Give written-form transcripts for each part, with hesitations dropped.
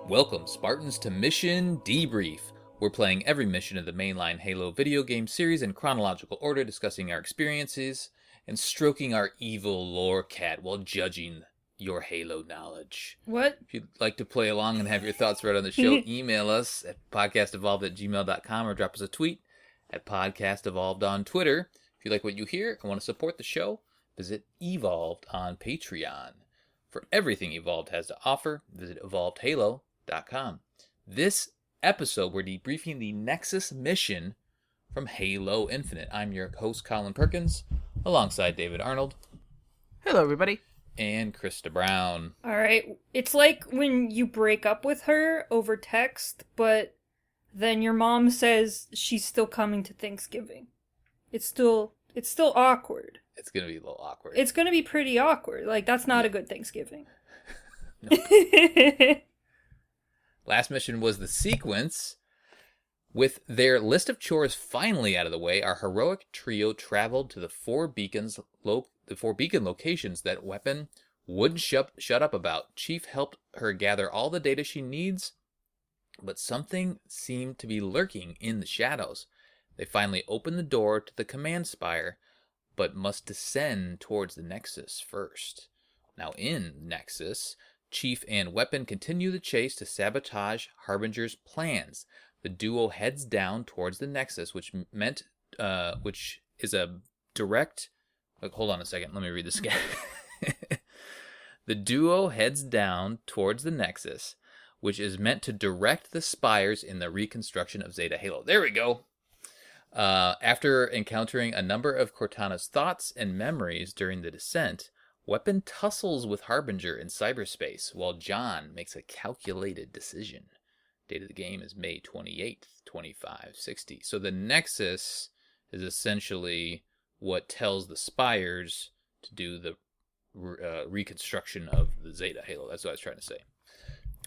Welcome, Spartans, to Mission Debrief. We're playing every mission of the mainline Halo video game series in chronological order, discussing our experiences and stroking our evil lore cat while judging your Halo knowledge. What? If you'd like to play along and have your thoughts read on the show, email us at podcastevolved@gmail.com or drop us a tweet at podcastevolved on Twitter. If you like what you hear and want to support the show, visit Evolved on Patreon. For everything Evolved has to offer, visit evolvedhalo.com. This episode, we're debriefing the Nexus mission from Halo Infinite. I'm your host, Colin Perkins, alongside David Arnold. Hello, everybody. And Krista Brown. All right. It's like when you break up with her over text, but then your mom says she's still coming to Thanksgiving. It's still awkward. It's going to be a little awkward. It's going to be pretty awkward. Like, that's not a good Thanksgiving. Last mission was the sequence. With their list of chores finally out of the way, our heroic trio traveled to the four beacon locations that Weapon wouldn't shut up about. Chief helped her gather all the data she needs, but something seemed to be lurking in the shadows. They finally opened the door to the command spire, but must descend towards the Nexus first. Now in Nexus, Chief and Weapon continue the chase to sabotage Harbinger's plans. The duo heads down towards the Nexus, which is a direct... hold on a second, let me read this again. The duo heads down towards the Nexus, which is meant to direct the spires in the reconstruction of Zeta Halo. There we go! After encountering a number of Cortana's thoughts and memories during the descent, Weapon tussles with Harbinger in cyberspace, while John makes a calculated decision. Date of the game is May 28th, 2560. So the Nexus is essentially what tells the Spires to do the reconstruction of the Zeta Halo. That's what I was trying to say.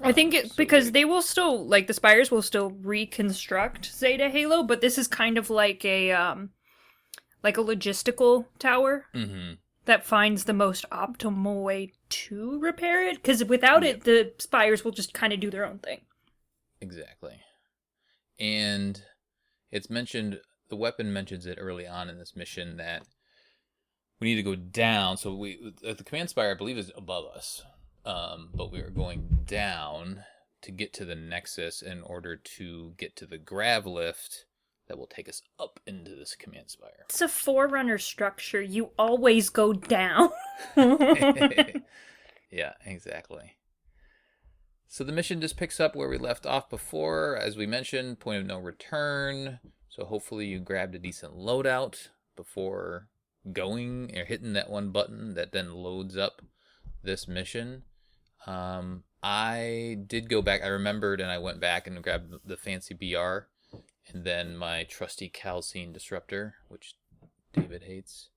I think because they will still, like, the Spires will still reconstruct Zeta Halo, but this is kind of like a logistical tower that finds the most optimal way to repair it, because without it, the Spires will just kind of do their own thing. Exactly. And it's mentioned, the Weapon mentions it early on in this mission, that we need to go down. So the command spire, I believe, is above us. But we are going down to get to the Nexus in order to get to the grav lift that will take us up into this command spire. It's a Forerunner structure. You always go down. Yeah, exactly. So the mission just picks up where we left off before. As we mentioned, point of no return. So hopefully you grabbed a decent loadout before going or hitting that one button that then loads up this mission. I did go back. I remembered, and I went back and grabbed the fancy BR, and then my trusty calcine disruptor, which David hates.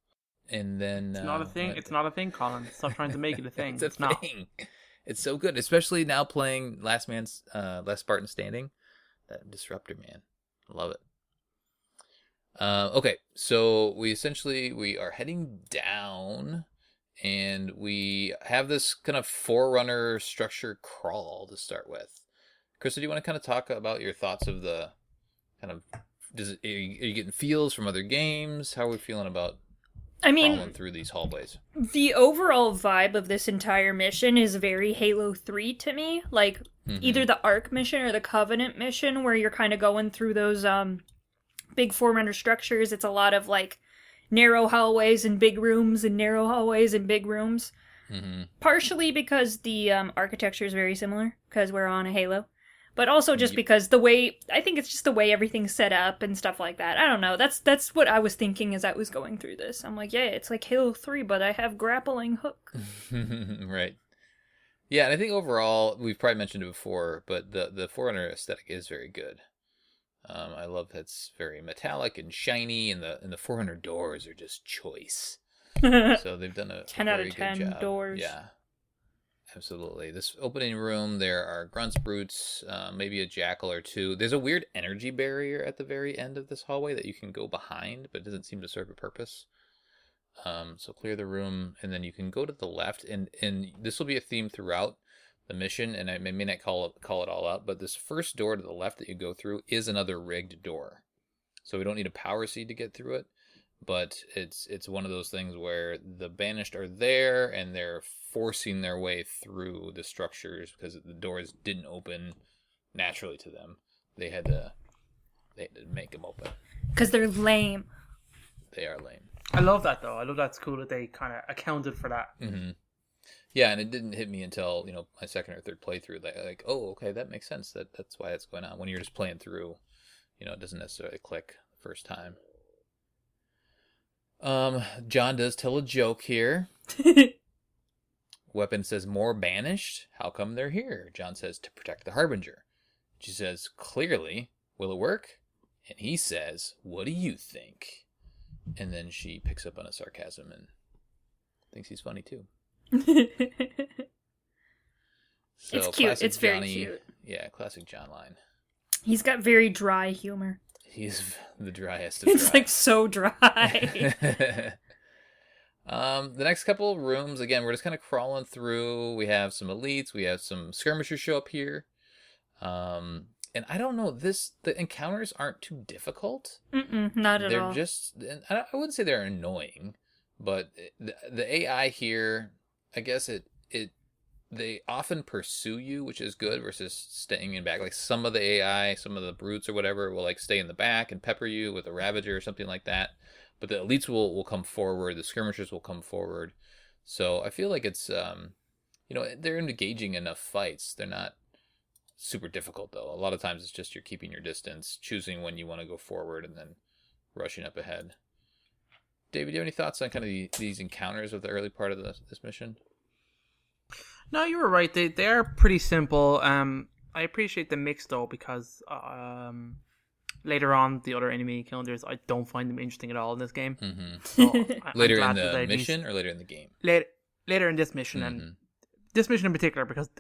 And then it's not a thing. It's not a thing, Colin. Stop trying to make it a thing. It's not. Thing. It's so good, especially now playing Last Spartan Standing. That disruptor, man, I love it. Okay, so we are heading down. And we have this kind of Forerunner structure crawl to start with. Krista, do you want to kind of talk about your thoughts of the kind of... are you getting feels from other games? How are we feeling about crawling through these hallways? The overall vibe of this entire mission is very Halo 3 to me. Like, either the Arc mission or the Covenant mission, where you're kind of going through those big Forerunner structures. It's a lot of, like, narrow hallways and big rooms and narrow hallways and big rooms. Partially because the architecture is very similar, because we're on a Halo. But also just because I think it's just the way everything's set up and stuff like that. I don't know. That's what I was thinking as I was going through this. I'm like, yeah, it's like Halo 3, but I have grappling hook. Right. Yeah, and I think overall, we've probably mentioned it before, but the Forerunner aesthetic is very good. I love that it's very metallic and shiny, and the Forerunner doors are just choice. So they've done a 10 very out of 10 good job. doors. Yeah, absolutely. This opening room, there are grunts, brutes, maybe a jackal or two. There's a weird energy barrier at the very end of this hallway that you can go behind, but it doesn't seem to serve a purpose. So clear the room, and then you can go to the left, and this will be a theme throughout. the mission, and I may not call it all out, but this first door to the left that you go through is another rigged door. So we don't need a power seed to get through it, but it's one of those things where the banished are there and they're forcing their way through the structures because the doors didn't open naturally to them. They had to make them open. Because they're lame. They are lame. I love that though. I love that's cool that they kind of accounted for that. Mm-hmm. Yeah, and it didn't hit me until my second or third playthrough. Like, oh, okay, that makes sense. That's why it's going on. When you're just playing through, it doesn't necessarily click the first time. John does tell a joke here. Weapon says, more banished? How come they're here? John says, to protect the Harbinger. She says, clearly. Will it work? And he says, what do you think? And then she picks up on a sarcasm and thinks he's funny too. So, it's cute. It's very cute. Yeah, classic John line. He's got very dry humor. He's the driest of It's dry. like so dry. The next couple of rooms, again, we're just kind of crawling through. We have some elites. We have some skirmishers show up here. And I don't know, the encounters aren't too difficult. Not at all. They're just, I wouldn't say they're annoying, but the AI here, I guess they often pursue you, which is good, versus staying in back. Like some of the AI, some of the brutes or whatever will like stay in the back and pepper you with a Ravager or something like that. But the elites will come forward, the skirmishers will come forward. So I feel like it's, they're engaging enough fights. They're not super difficult though. A lot of times it's just you're keeping your distance, choosing when you want to go forward, and then rushing up ahead. David, do you have any thoughts on kind of these encounters of the early part of this mission? No, you were right. They are pretty simple. I appreciate the mix though, because later on the other enemy encounters, I don't find them interesting at all in this game. Mm-hmm. So Later in the mission or later in the game? Later in this mission, and this mission in particular, because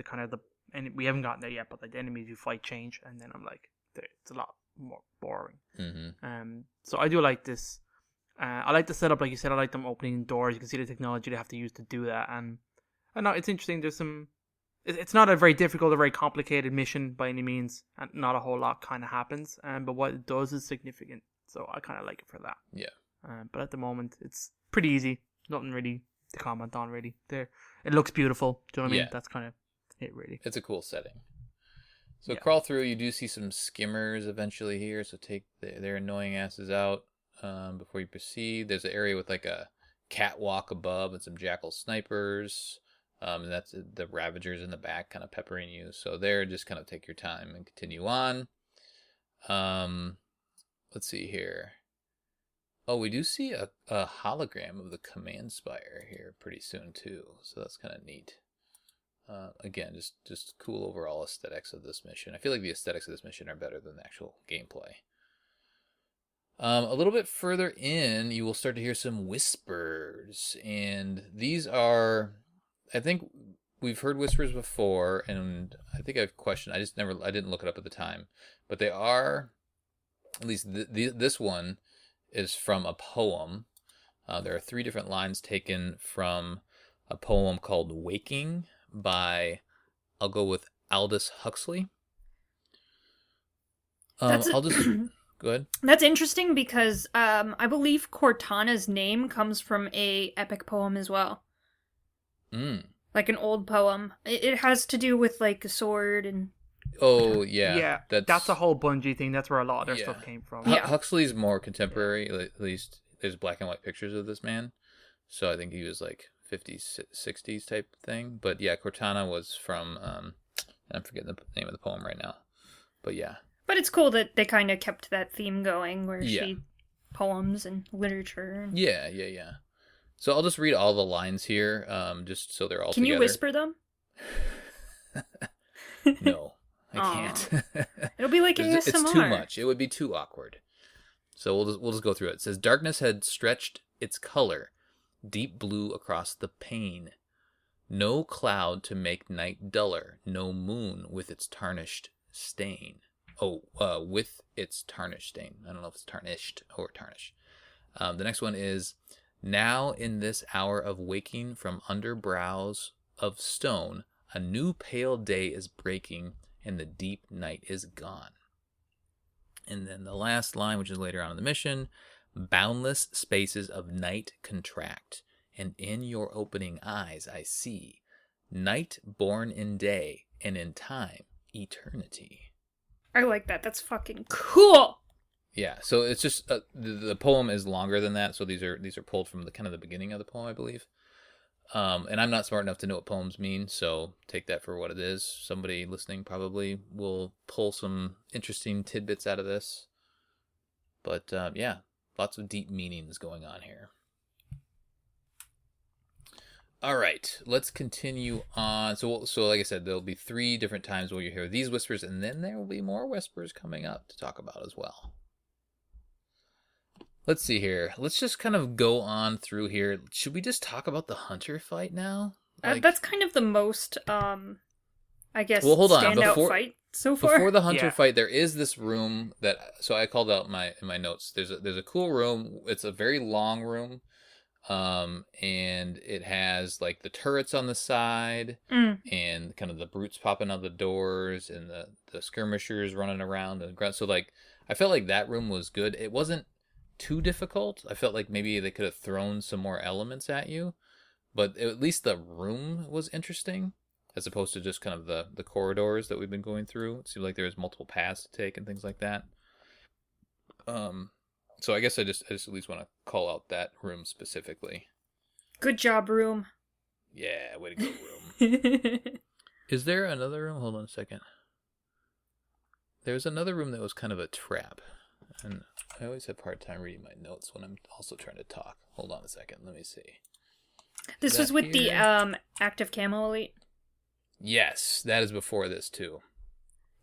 and we haven't gotten there yet, but like the enemies you fight change, and then I'm like, it's a lot more boring. Mm-hmm. So I do like this. I like the setup, like you said. I like them opening doors. You can see the technology they have to use to do that, and I know it's interesting. There's some. It's not a very difficult or very complicated mission by any means, and not a whole lot kind of happens. But what it does is significant, so I kind of like it for that. Yeah. But at the moment, it's pretty easy. Nothing really to comment on, really. It looks beautiful. Do you know what I mean? Yeah. That's kind of it, really. It's a cool setting. So Yeah. Crawl through, you do see some skimmers eventually here, so take their annoying asses out before you proceed. There's an area with like a catwalk above and some jackal snipers. And that's the Ravagers in the back kind of peppering you. So there, just kind of take your time and continue on. Let's see here. Oh, we do see a hologram of the Command Spire here pretty soon too. So that's kind of neat. Again, just cool overall aesthetics of this mission. I feel like the aesthetics of this mission are better than the actual gameplay. A little bit further in, you will start to hear some whispers. And these are... I think we've heard whispers before, and I think I've questioned. I didn't look it up at the time, but they are, at least this one is from a poem. There are 3 different lines taken from a poem called "Waking" by, I'll go with Aldous Huxley. I'll just go ahead. That's interesting because I believe Cortana's name comes from a epic poem as well. Like an old poem. It has to do with like a sword and... Oh, yeah. Yeah, that's a whole Bungie thing. That's where a lot of their stuff came from. Huxley's more contemporary. At least there's black and white pictures of this man. So I think he was like 50s, 60s type thing. But yeah, Cortana was from... I'm forgetting the name of the poem right now. But yeah. But it's cool that they kind of kept that theme going where she... Poems and literature. Yeah. So I'll just read all the lines here, just so they're all Can together. you whisper them? No, I can't. It'll be like ASMR. It's too much. It would be too awkward. So we'll just go through it. It says, darkness had stretched its color, deep blue across the pane. No cloud to make night duller, no moon with its tarnished stain. With its tarnished stain. I don't know if it's tarnished or tarnish. The next one is... Now in this hour of waking from under brows of stone, A new pale day is breaking, and the deep night is gone. And then the last line, which is later on in the mission, boundless spaces of night contract, and in your opening eyes I see night born in day, and in time, eternity. I like that. That's fucking cool. Yeah, so it's just the poem is longer than that. So these are pulled from the kind of the beginning of the poem, I believe. And I'm not smart enough to know what poems mean, so take that for what it is. Somebody listening probably will pull some interesting tidbits out of this. But yeah, lots of deep meanings going on here. All right, let's continue on. So like I said, there'll be 3 different times where you hear these whispers, and then there will be more whispers coming up to talk about as well. Let's see here. Let's just kind of go on through here. Should we just talk about the hunter fight now? That's kind of the most, I guess, well, hold on. standout fight so far. Before the hunter fight, there is this room that. So I called out in my notes. There's a cool room. It's a very long room, and it has like the turrets on the side, and kind of the brutes popping out the doors, and the skirmishers running around and ground. So like, I felt like that room was good. It wasn't too difficult. I felt like maybe they could have thrown some more elements at you, but at least the room was interesting as opposed to just kind of the corridors that we've been going through. It seemed like there was multiple paths to take and things like that. So I guess I just at least want to call out that room specifically. Good job, room. Yeah, way to go, room. Is there another room? Hold on a second. There's another room that was kind of a trap. And I always have a hard time reading my notes when I'm also trying to talk. Hold on a second. Let me see. This was with the active camo elite? Yes, that is before this too.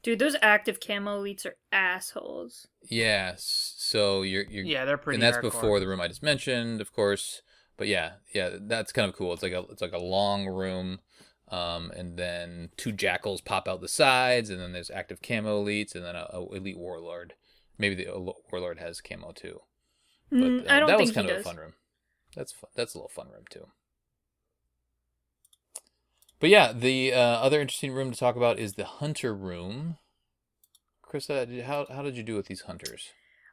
Dude, those active camo elites are assholes. Yes, so you're yeah, they're pretty. And that's hardcore. before the room I just mentioned, of course. But yeah, that's kind of cool. It's like a long room, and then 2 jackals pop out the sides, and then there's active camo elites, and then a elite warlord. Maybe the warlord has camo too. But I don't that think was kind he of does. a fun room. That's a little fun room too. But yeah, the other interesting room to talk about is the hunter room. Krista, how did you do with these hunters?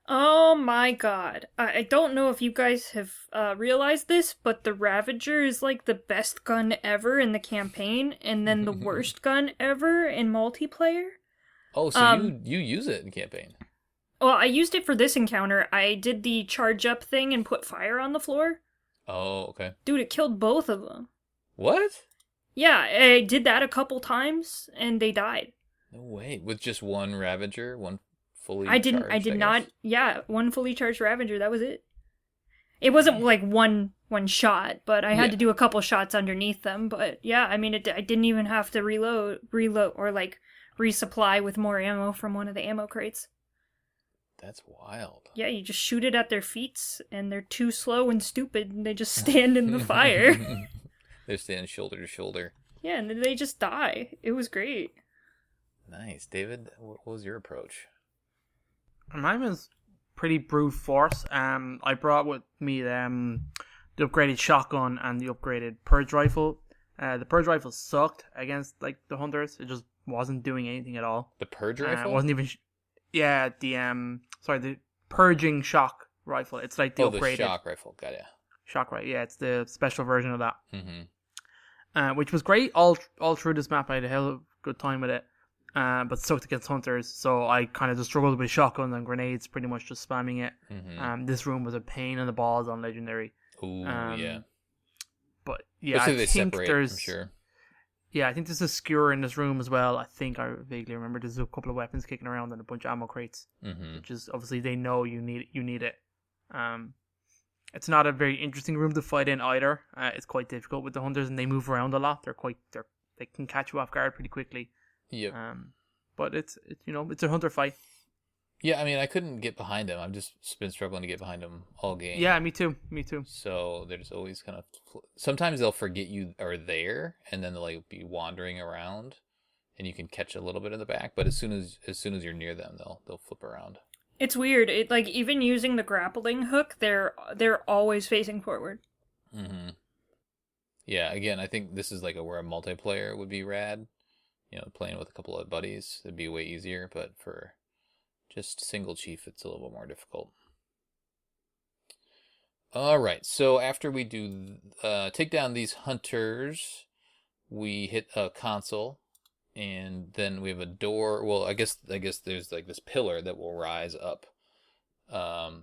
Oh my god. I don't know if you guys have realized this, but the Ravager is like the best gun ever in the campaign, and then the worst gun ever in multiplayer. Oh, so you use it in campaign? Well, I used it for this encounter. I did the charge up thing and put fire on the floor. Oh, okay. Dude, it killed both of them. What? Yeah, I did that a couple times, and they died. No way. With just one Ravager? One fully I charged, did I not. guess? Yeah, one fully charged Ravager. That was it. It wasn't like one shot, but I had to do a couple shots underneath them. But yeah, I mean, I didn't even have to reload, or like resupply with more ammo from one of the ammo crates. That's wild. Yeah, you just shoot it at their feet, and they're too slow and stupid, and they just stand in the fire. They stand shoulder to shoulder. Yeah, and then they just die. It was great. Nice. David, what was your approach? Mine was pretty brute force. I brought with me the upgraded shotgun and the upgraded purge rifle. The purge rifle sucked against like the hunters. It just wasn't doing anything at all. The purge rifle? It wasn't even. The purging shock rifle. It's like the upgraded the shock rifle. Got ya. shock rifle. Yeah, it's the special version of that. Mm-hmm. Which was great all through this map. I had a hell of a good time with it. But sucked against hunters, so I kind of just struggled with shotguns and grenades, pretty much just spamming it. Mm-hmm. This room was a pain in the balls on legendary. Ooh, yeah. But yeah, Especially I think there's I'm sure. Yeah, I think there's a skewer in this room as well. I think I vaguely remember there's a couple of weapons kicking around and a bunch of ammo crates, which is obviously they know you need it. It's not a very interesting room to fight in either. It's quite difficult with the hunters, and they move around a lot. They can catch you off guard pretty quickly. Yep. But it's a hunter fight. Yeah, I mean, I couldn't get behind him. I've just been struggling to get behind him all game. Yeah, me too. So there's always kind of sometimes they'll forget you are there, and then they'll like be wandering around, and you can catch a little bit in the back. But as soon as you're near them, they'll flip around. It's weird. It like even using the grappling hook, they're always facing forward. Mm-hmm. Yeah, again, I think this is like where a multiplayer would be rad. Playing with a couple of buddies, it'd be way easier, but for just single chief, it's a little bit more difficult. All right, so after we do take down these hunters, we hit a console, and then we have a door. Well, I guess there's like this pillar that will rise up, and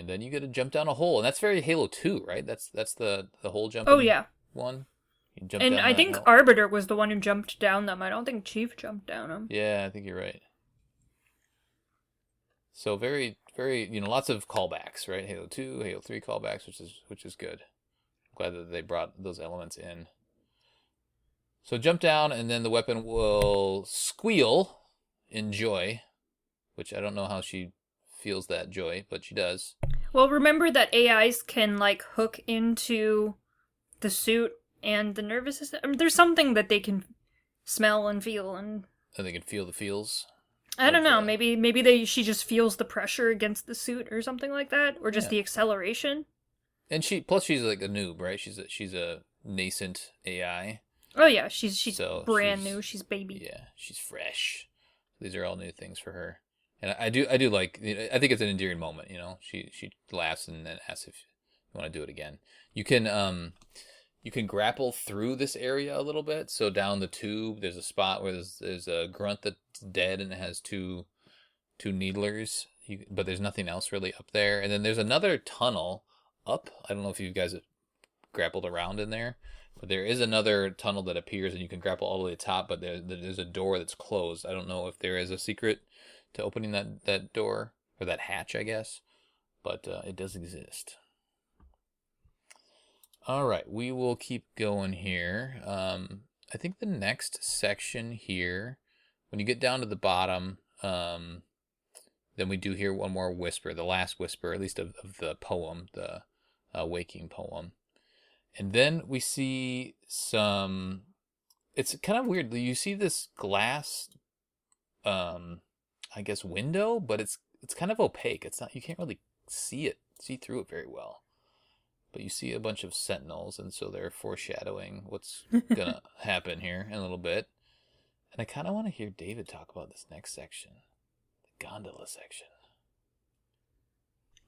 then you get to jump down a hole, and that's very Halo 2, right? That's the hole jumping. Oh yeah. One. You jump And down I that think hole. Arbiter was the one who jumped down them. I don't think Chief jumped down them. Yeah, I think you're right. So very, very, lots of callbacks, right? Halo 2, Halo 3 callbacks, which is good. I'm glad that they brought those elements in. So jump down, and then the weapon will squeal in joy, which I don't know how she feels that joy, but she does. Well, remember that AIs can, like, hook into the suit and the nervous system. I mean, there's something that they can smell and feel, and they can feel the feels. I don't know. Maybe she just feels the pressure against the suit or something like that, or just the acceleration. And she's like a noob, right? She's a nascent AI. Oh yeah, she's brand new. She's baby. Yeah, she's fresh. These are all new things for her, and I do like. I think it's an endearing moment. She laughs and then asks if you want to do it again. You can grapple through this area a little bit. So down the tube, there's a spot where there's a grunt that's dead and it has two needlers, but there's nothing else really up there. And then there's another tunnel up. I don't know if you guys have grappled around in there, but there is another tunnel that appears and you can grapple all the way to the top, but there's a door that's closed. I don't know if there is a secret to opening that door, or that hatch, I guess, but it does exist. All right, we will keep going here. I think the next section here, when you get down to the bottom, then we do hear one more whisper, the last whisper, at least of the poem, the waking poem. And then we see some, it's kind of weird. You see this glass, I guess, window, but it's kind of opaque. It's not, you can't really see through it very well. But you see a bunch of sentinels, and so they're foreshadowing what's going to happen here in a little bit. And I kind of want to hear David talk about this next section, the gondola section.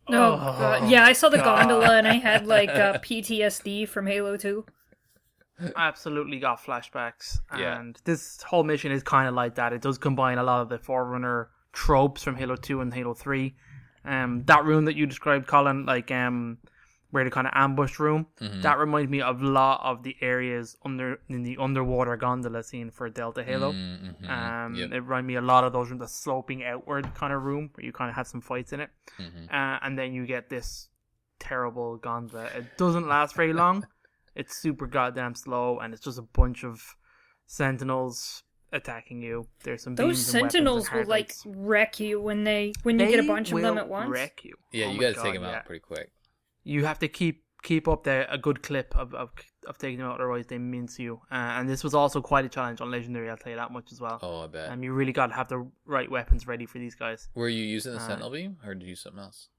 Oh, God. Yeah, I saw the gondola, and I had, like, PTSD from Halo 2. Absolutely got flashbacks. Yeah. And this whole mission is kind of like that. It does combine a lot of the Forerunner tropes from Halo 2 and Halo 3. That room that you described, Colin, like, where the kind of ambush room, that reminds me of a lot of the areas in the underwater gondola scene for Delta Halo. It reminded me a lot of those rooms, the sloping outward kind of room where you kind of have some fights in it. And then you get this terrible gondola. It doesn't last very long. It's super goddamn slow, and it's just a bunch of sentinels attacking you. There's some those beams and sentinels weapons and will like wreck you when you get a bunch of them at once. Wreck you. Yeah, Oh you my got to take God, them out pretty quick. You have to keep up a good clip of taking them out, otherwise they mince you. And this was also quite a challenge on Legendary, I'll tell you that much as well. Oh, I bet. You really got to have the right weapons ready for these guys. Were you using the Sentinel Beam, or did you use something else?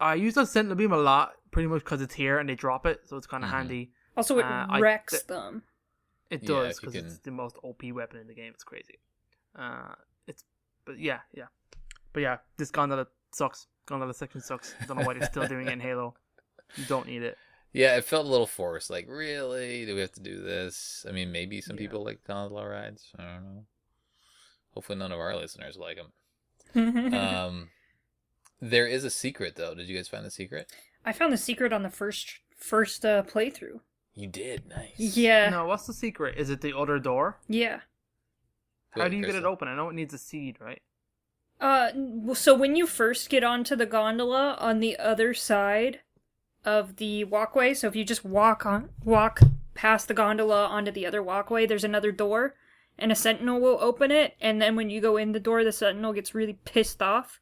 I use the Sentinel Beam a lot, pretty much because it's here and they drop it, so it's kind of handy. Also, it wrecks them. It does, because it's the most OP weapon in the game. It's crazy. But yeah, this gondola sucks. Gondola section sucks. I don't know why they're still doing it in Halo. You don't need it. Yeah, it felt a little forced. Like, really? Do we have to do this? I mean, maybe some people like gondola rides. I don't know. Hopefully none of our listeners like them. There is a secret, though. Did you guys find the secret? I found the secret on the first playthrough. You did? Nice. Yeah. No, what's the secret? Is it the other door? Yeah. How do you get it open? I know it needs a seed, right? So when you first get onto the gondola, on the other side of the walkway, so if you just walk past the gondola onto the other walkway, there's another door, and a sentinel will open it, and then when you go in the door, the sentinel gets really pissed off.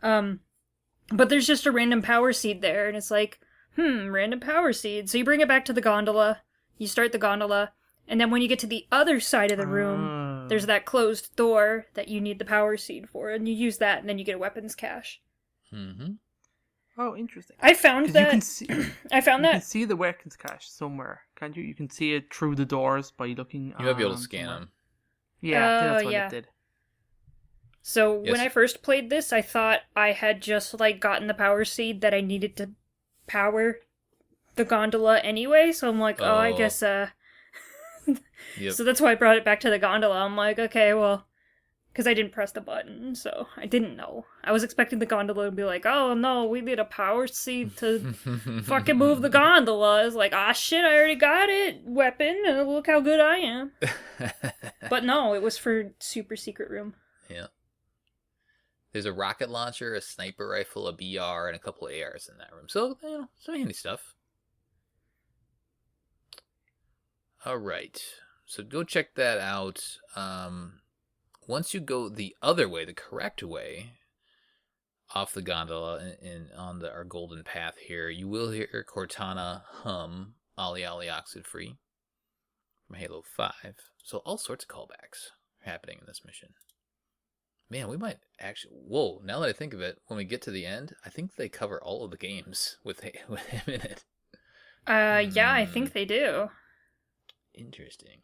But there's just a random power seed there, and it's like, random power seed. So you bring it back to the gondola, you start the gondola, and then when you get to the other side of the room, there's that closed door that you need the power seed for, and you use that, and then you get a weapons cache. Oh, interesting. I found that. You can see the weapons cache somewhere, can't you? You can see it through the doors by looking. You might be able to scan them. Yeah, I think that's what yeah. it did. So Yes. when I first played this, I thought I had just like gotten the power seed that I needed to power the gondola anyway. So I'm like, I Oh. guess Yep. So that's why I brought it back to the gondola. I'm like, okay, well, because I didn't press the button, so I didn't know. I was expecting the gondola to be like, oh no, we need a power seed to fucking move the gondola. It's like, shit, I already got it, weapon, look how good I am. But no, it was for super secret room. Yeah. There's a rocket launcher, a sniper rifle, a BR, and a couple of ARs in that room. So, some handy stuff. All right. So go check that out. Once you go the other way, the correct way, off the gondola and on our golden path here, you will hear Cortana hum "Ollie Ollie Oxid Free" from Halo 5. So all sorts of callbacks are happening in this mission. Man, we might actually... Whoa, now that I think of it, when we get to the end, I think they cover all of the games with him in it. Yeah, I think they do. Interesting.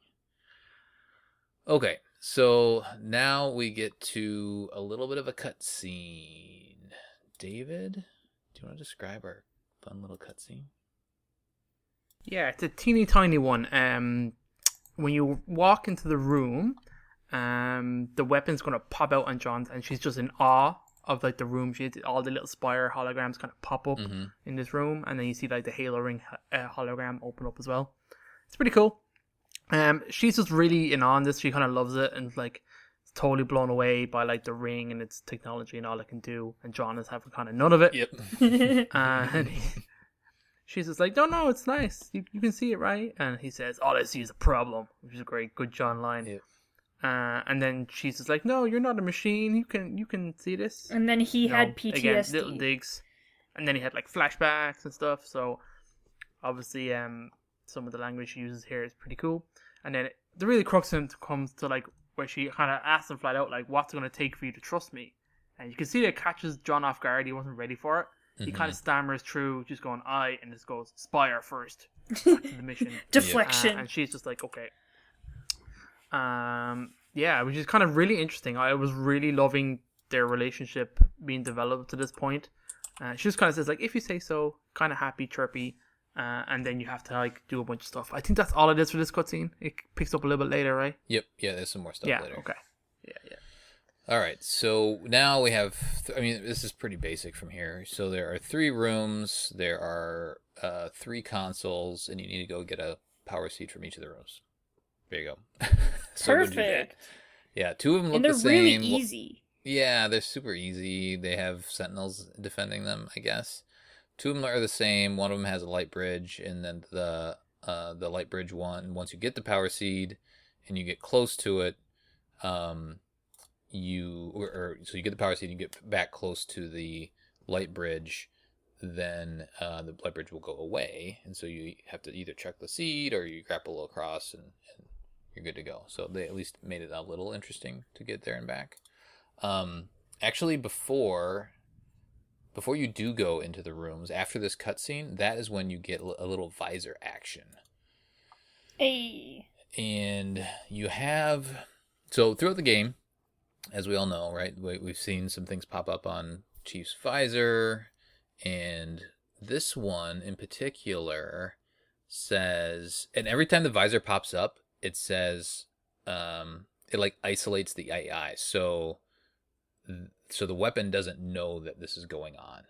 Okay, so now we get to a little bit of a cutscene. David, do you want to describe our fun little cutscene? Yeah, it's a teeny tiny one. When you walk into the room, the weapon's gonna pop out on John, and she's just in awe of like the room. All the little spire holograms kind of pop up in this room, and then you see like the Halo ring hologram open up as well. It's pretty cool. She's just really in on this. She kind of loves it and like totally blown away by like the ring and its technology and all it can do. And John is having kind of none of it. Yep. And she's just like, no, it's nice. You can see it, right? And he says, all I see is a problem, which is a great, good John line. Yep. And then she's just like, no, you're not a machine. You can see this. And then he had PTSD. Again, little digs. And then he had like flashbacks and stuff. So obviously, some of the language she uses here is pretty cool. And then the really crux of it comes to like where she kind of asks him flat out, like, what's it going to take for you to trust me? And you can see that it catches John off guard. He wasn't ready for it. He kind of stammers through, just going, and just goes, Spire first. Back to the mission. Deflection. And she's just like, okay. Yeah, which is kind of really interesting. I was really loving their relationship being developed to this point. She just kind of says, like, if you say so, kind of happy, chirpy. And then you have to like do a bunch of stuff. I think that's all it is for this cutscene. It picks up a little bit later, right? Yep. Yeah, there's some more stuff later. Okay. Yeah. All right. So now we have... this is pretty basic from here. So there are 3 rooms. There are 3 consoles. And you need to go get a power seed from each of the rooms. There you go. So Perfect. Yeah, 2 of them look And they're the same. really easy. Yeah, they're super easy. They have sentinels defending them, I guess. 2 of them are the same. One of them has a light bridge, and then the light bridge one. Once you get the power seed, and you get close to it, so you get the power seed, and you get back close to the light bridge, then the light bridge will go away, and so you have to either check the seed or you grapple across, and you're good to go. So they at least made it a little interesting to get there and back. Actually, before you do go into the rooms, after this cutscene, that is when you get a little visor action. Hey. And you have... So throughout the game, as we all know, right, we've seen some things pop up on Chief's visor, and this one in particular says... And every time the visor pops up, it says... it like isolates the AI, so the weapon doesn't know that this is going on.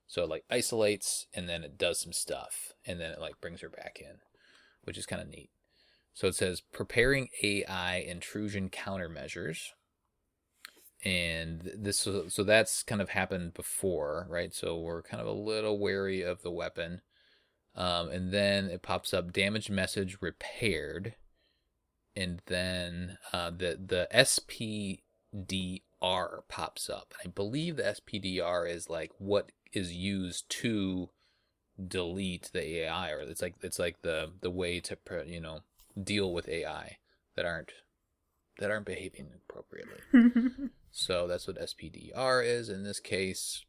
So it like isolates, and then it does some stuff, and then it like brings her back in, which is kind of neat. So it says preparing AI intrusion countermeasures, and this so that's kind of happened before, right? So we're kind of a little wary of the weapon, and then it pops up damage message repaired, and then the SPDR pops up. I believe the SPDR is like what is used to delete the AI, or it's like the way to deal with AI that aren't behaving appropriately. So that's what SPDR is in this case.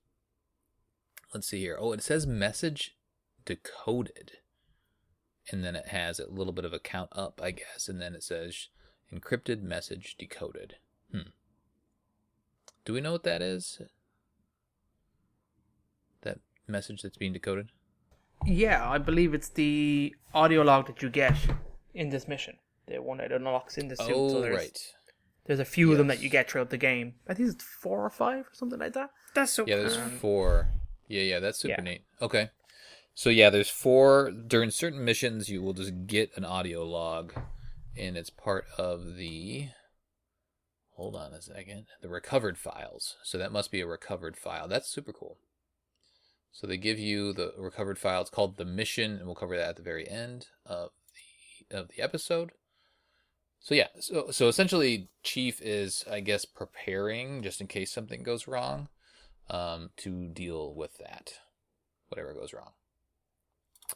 Let's see here. Oh, it says message decoded, and then it has a little bit of a count up, I guess, and then it says encrypted message decoded. Do we know what that is? That message that's being decoded? Yeah, I believe it's the audio log that you get in this mission. The one that unlocks in the suit. Oh, so right. There's a few of them that you get throughout the game. I think it's 4 or 5 or something like that. That's so Yeah, cool. there's 4. Yeah, that's super neat. Okay. So yeah, there's 4. During certain missions, you will just get an audio log, and it's part of the... Hold on a second. The recovered files. So that must be a recovered file. That's super cool. So they give you the recovered file. It's called the mission, and we'll cover that at the very end of the episode. So yeah, so essentially, Chief is, I guess, preparing just in case something goes wrong, to deal with that, whatever goes wrong.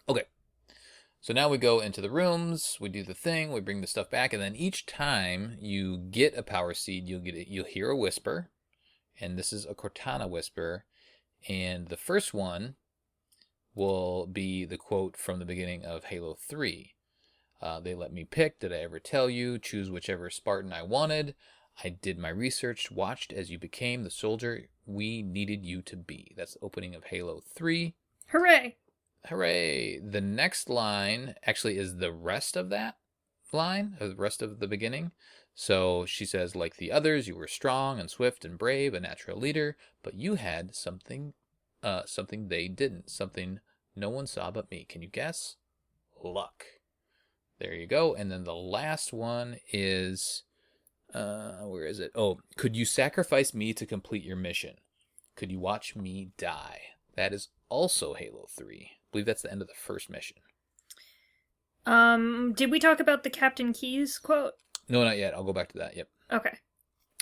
Okay. So now we go into the rooms, we do the thing, we bring the stuff back, and then each time you get a power seed, you'll hear a whisper, and this is a Cortana whisper, and the first one will be the quote from the beginning of Halo 3. They let me pick, did I ever tell you, choose whichever Spartan I wanted. I did my research, watched as you became the soldier we needed you to be. That's the opening of Halo 3. Hooray! Hooray! The next line actually is the rest of that line, or the rest of the beginning. So she says, like the others, you were strong and swift and brave, a natural leader, but you had something they didn't, something no one saw but me. Can you guess? Luck. There you go. And then the last one is, where is it? Oh, could you sacrifice me to complete your mission? Could you watch me die? That is also Halo 3. I believe that's the end of the first mission. Did we talk about the Captain Keyes quote? No, not yet. I'll go back to that. Yep. Okay.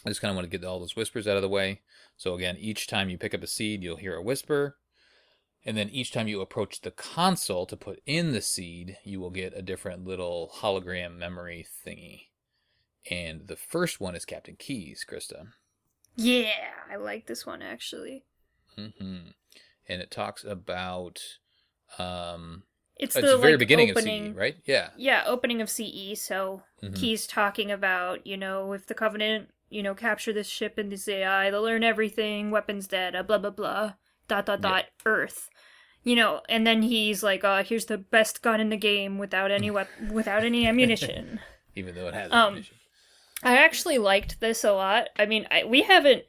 I just kind of want to get all those whispers out of the way. So again, each time you pick up a seed, you'll hear a whisper. And then each time you approach the console to put in the seed, you will get a different little hologram memory thingy. And the first one is Captain Keyes, Krista. Yeah, I like this one, actually. Mm-hmm. And it talks about... it's the very like, beginning opening, of CE, right? Yeah. Yeah, opening of CE. So Keyes talking about, if the Covenant, capture this ship and this AI, they'll learn everything, weapons dead, blah, blah, blah, ... Earth. And then he's like, here's the best gun in the game without any without any ammunition. Even though it has ammunition. I actually liked this a lot. I mean, we haven't...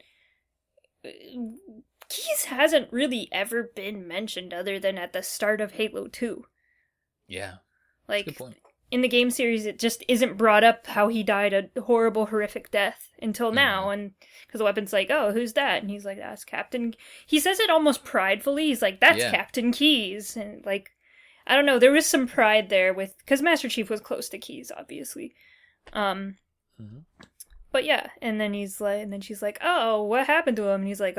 Keyes hasn't really ever been mentioned other than at the start of Halo 2. Yeah. Like, good point. In the game series, it just isn't brought up how he died a horrible, horrific death until now. And because the weapon's like, oh, who's that? And he's like, that's Captain... He says it almost pridefully. He's like, that's Captain Keyes. And, like, I don't know, there was some pride there with... Because Master Chief was close to Keyes, obviously. But yeah, and then she's like, oh, what happened to him? And he's like,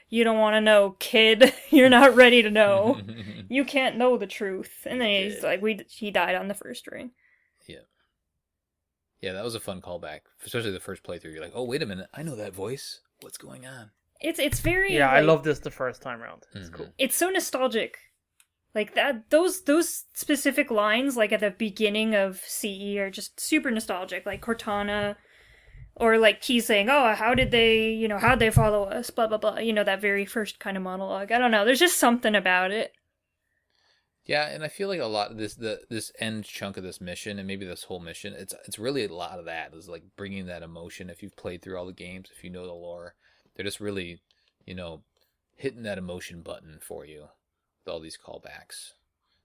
you don't want to know, kid. You're not ready to know. You can't know the truth. And then he's like, he died on the first ring. Yeah. Yeah, that was a fun callback. Especially the first playthrough. You're like, oh, wait a minute. I know that voice. What's going on? It's very... Yeah, I love this the first time around. It's cool. It's so nostalgic. Like, that, those specific lines, like, at the beginning of CE are just super nostalgic. Like, Cortana... Or, like, Keyes saying, oh, how'd they follow us, blah, blah, blah. That very first kind of monologue. I don't know, there's just something about it. Yeah, and I feel like a lot of this end chunk of this mission, and maybe this whole mission, it's really a lot of that. Is like bringing that emotion. If you've played through all the games, if you know the lore, they're just really, hitting that emotion button for you with all these callbacks.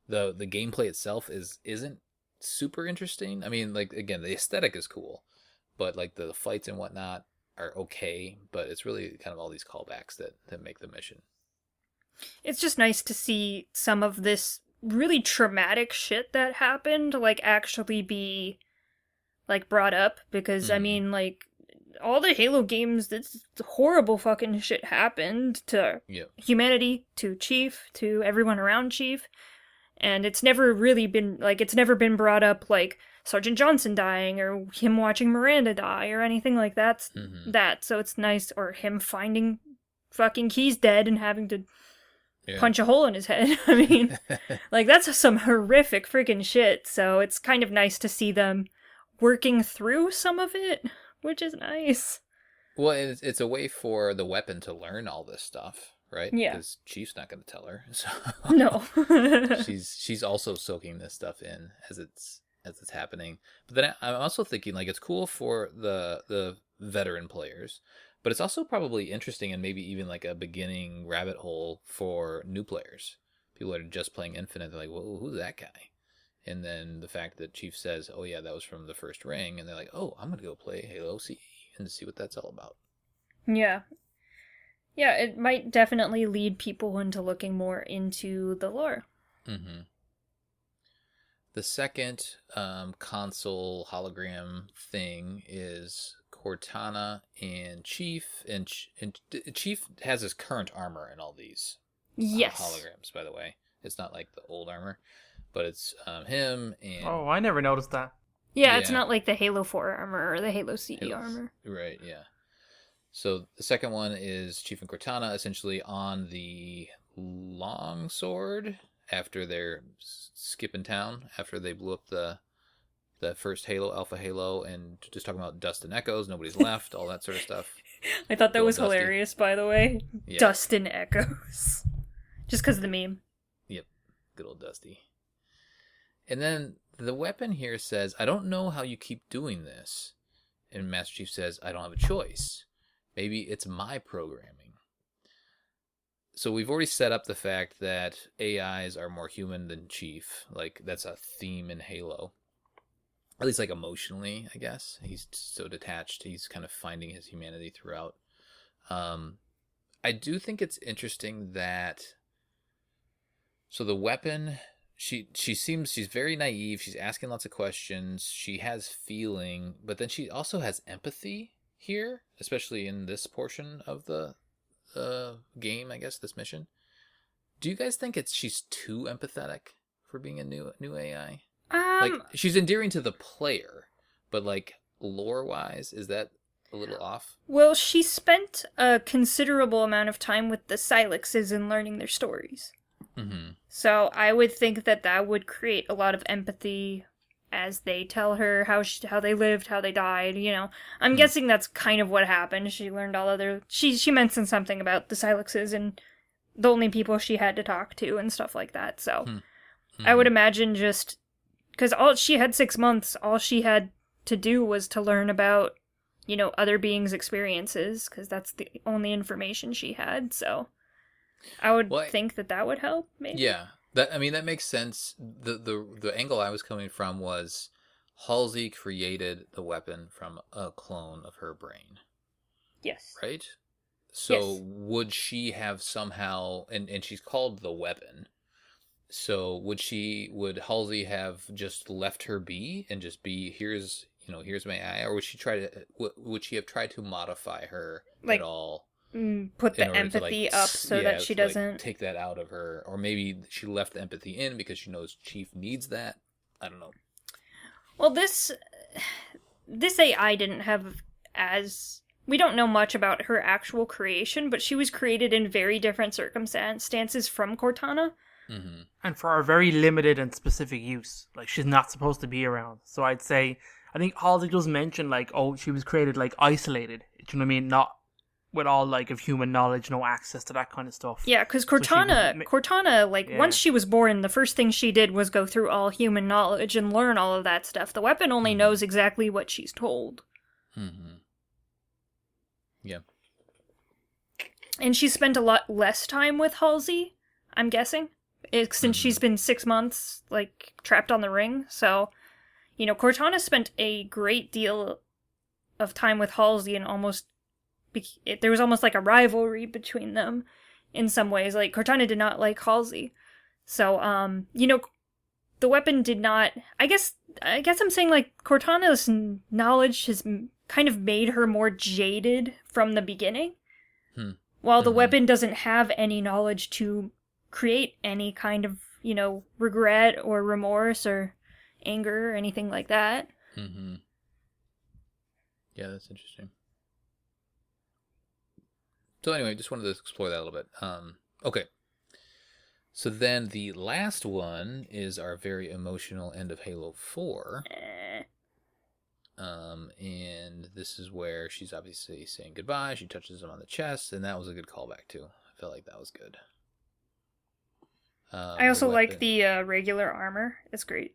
The gameplay itself isn't super interesting. I mean, like, again, the aesthetic is cool. But, like, the fights and whatnot are okay, but it's really kind of all these callbacks that make the mission. It's just nice to see some of this really traumatic shit that happened, like, actually be, like, brought up. Because, I mean, like, all the Halo games, this horrible fucking shit happened to humanity, to Chief, to everyone around Chief. And it's never really been, like, it's never been brought up, like... Sergeant Johnson dying, or him watching Miranda die, or anything like that. So it's nice, or him finding fucking Keyes dead and having to punch a hole in his head. I mean, like, that's some horrific freaking shit. So it's kind of nice to see them working through some of it, which is nice. Well, it's a way for the weapon to learn all this stuff, right? Yeah. Because Chief's not going to tell her. So No. she's also soaking this stuff in as it's happening. But then I'm also thinking, like, it's cool for the veteran players, but it's also probably interesting and maybe even like a beginning rabbit hole for new players. People that are just playing Infinite, they're like, well, who's that guy? And then the fact that Chief says, oh yeah, that was from the first ring, and they're like, oh, I'm going to go play Halo CE and see what that's all about. Yeah. Yeah, it might definitely lead people into looking more into the lore. Mm-hmm. The second console hologram thing is Cortana and Chief, and Chief has his current armor in all these Yes. holograms, by the way. It's not like the old armor, but it's him and... Oh, I never noticed that. Yeah, it's not like the Halo 4 armor or the Halo CE armor. Right, yeah. So the second one is Chief and Cortana essentially on the longsword after they're skipping town, after they blew up the first Halo, Alpha Halo, and just talking about dust and echoes, nobody's left, all that sort of stuff. I thought that was Dusty. hilarious, by the way. Yeah. Dust and echoes. Just because of the meme. Yep, good old Dusty. And then the weapon here says, I don't know how you keep doing this. And Master Chief says, I don't have a choice. Maybe it's my programming. So we've already set up the fact that AIs are more human than Chief. Like, that's a theme in Halo. At least, like, emotionally, I guess. He's so detached. He's kind of finding his humanity throughout. I do think it's interesting that... So the weapon... She seems... She's very naive. She's asking lots of questions. She has feeling. But then she also has empathy here. Especially in this portion of the game, I guess, this mission. Do you guys think she's too empathetic for being a new AI? Like, she's endearing to the player, but like lore wise, is that a little off? Well, she spent a considerable amount of time with the Silexes and learning their stories. Mm-hmm. So I would think that would create a lot of empathy as they tell her how they lived, how they died, you know. I'm guessing that's kind of what happened. She learned all of their... She mentioned something about the Silexes and the only people she had to talk to and stuff like that. So I would imagine just... Because she had 6 months, all she had to do was to learn about, you know, other beings' experiences, because that's the only information she had, so... I would think that would help, maybe. Yeah. That makes sense. The angle I was coming from was Halsey created the weapon from a clone of her brain. Yes. Right? So yes. Would she have somehow, and she's called the weapon, so would Halsey have just left her be and just be, here's my eye, or would she have tried to modify her at all? Put the empathy up so that she doesn't... take that out of her. Or maybe she left the empathy in because she knows Chief needs that. I don't know. Well, this AI didn't have as... We don't know much about her actual creation, but she was created in very different circumstances from Cortana. Mm-hmm. And for a very limited and specific use. Like, she's not supposed to be around. So I'd say... I think Halsey does mention, like, oh, she was created, like, isolated. Do you know what I mean? Not... with all, like, of human knowledge, no access to that kind of stuff. Yeah, because Cortana, once she was born, the first thing she did was go through all human knowledge and learn all of that stuff. The weapon only knows exactly what she's told. Mm-hmm. Yeah. And she spent a lot less time with Halsey, I'm guessing, since she's been 6 months, like, trapped on the ring. So, you know, Cortana spent a great deal of time with Halsey and there was almost like a rivalry between them in some ways. Like, Cortana did not like Halsey. So, you know, the weapon did not... I guess I'm saying, like, Cortana's knowledge has kind of made her more jaded from the beginning. While the weapon doesn't have any knowledge to create any kind of, you know, regret or remorse or anger or anything like that. Mm-hmm. Yeah, that's interesting. So anyway, just wanted to explore that a little bit. Okay. So then the last one is our very emotional end of Halo 4. And this is where she's obviously saying goodbye. She touches him on the chest, and that was a good callback too. I felt like that was good. I also like the regular armor. It's great.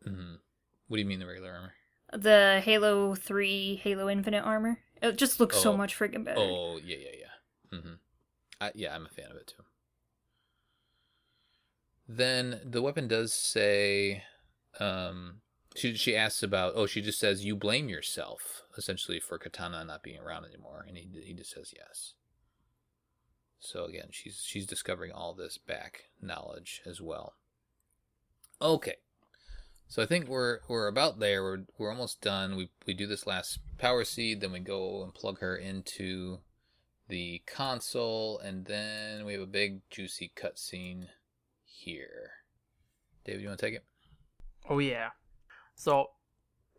Mm-hmm. What do you mean the regular armor? The Halo 3, Halo Infinite armor. It just looks so much freaking better. Oh, yeah. Mm-hmm. I'm a fan of it too. Then the weapon does say, she asks about, she just says, you blame yourself, essentially, for Katana not being around anymore. And he just says yes. So again, she's discovering all this back knowledge as well. Okay. So I think we're about there. We're almost done. We do this last power seed, then we go and plug her into the console, and then we have a big juicy cutscene here. David, you want to take it? Oh yeah. So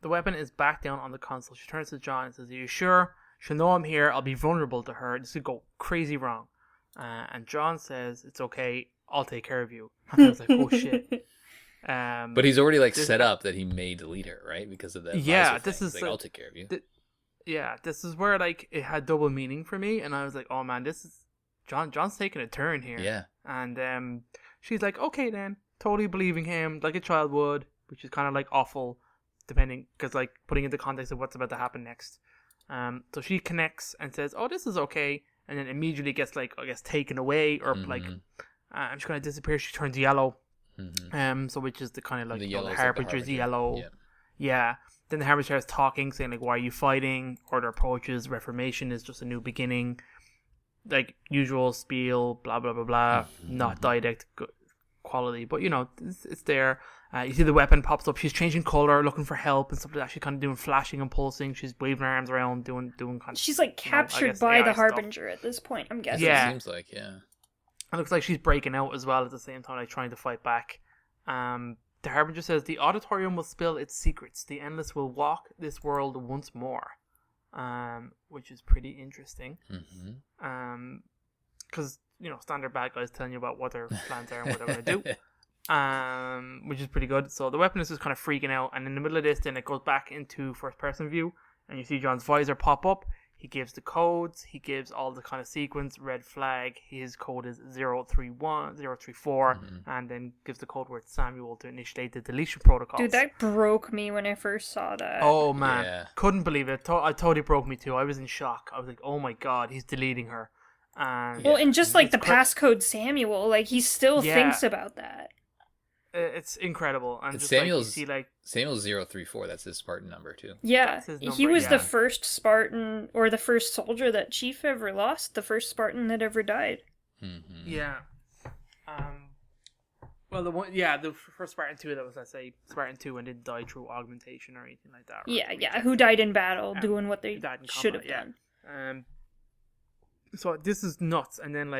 the weapon is back down on the console. She turns to John and says, "Are you sure? She'll know I'm here. I'll be vulnerable to her. This could go crazy wrong." And John says, "It's okay. I'll take care of you." And I was like, "Oh shit." But he's already set up that he may delete her, right? Because of that. Yeah, this is I'll take care of you. This is where it had double meaning for me, and I was like, "Oh man, this is John's taking a turn here." Yeah. And she's like, "Okay then," totally believing him like a child would, which is kind of awful, depending, because putting into context of what's about to happen next. So she connects and says, "Oh, this is okay," and then immediately gets taken away, or I'm just gonna disappear. She turns yellow. Mm-hmm. So which is the kind of the Harbinger's yellow. Yeah. Then the Harbinger is talking, saying why are you fighting? Order approaches. Reformation is just a new beginning. Usual spiel, blah blah blah blah. Mm-hmm. Not dialect quality, but it's there. You see the weapon pops up. She's changing color, looking for help and stuff like that. She's kind of doing flashing and pulsing. She's waving her arms around, doing kind of. She's captured by the Harbinger at this point. I'm guessing. Yeah, it seems like It looks like she's breaking out as well at the same time, trying to fight back. The Harbinger says, "The auditorium will spill its secrets. The Endless will walk this world once more," which is pretty interesting. Mm-hmm. Because standard bad guys telling you about what their plans are and what they're going to do, which is pretty good. So the weapon is just kind of freaking out, and in the middle of this, then it goes back into first-person view, and you see John's visor pop up. He gives the codes. He gives all the kind of sequence. Red flag. His code is 034, and then gives the code word Samuel to initiate the deletion protocol. Dude, that broke me when I first saw that. Oh, man. Couldn't believe it. It totally broke me, too. I was in shock. I was like, oh, my God, he's deleting her. And just the passcode Samuel, he still thinks about that. It's incredible. And just Samuel's, Samuel's 034. That's his Spartan number too. Yeah, he was the first Spartan, or the first soldier that Chief ever lost. The first Spartan that ever died. Mm-hmm. Yeah. Well, the first Spartan 2 that was, Spartan 2 and didn't die through augmentation or anything like that. Right? Yeah. Who died in battle doing what they should have done. So this is nuts, and then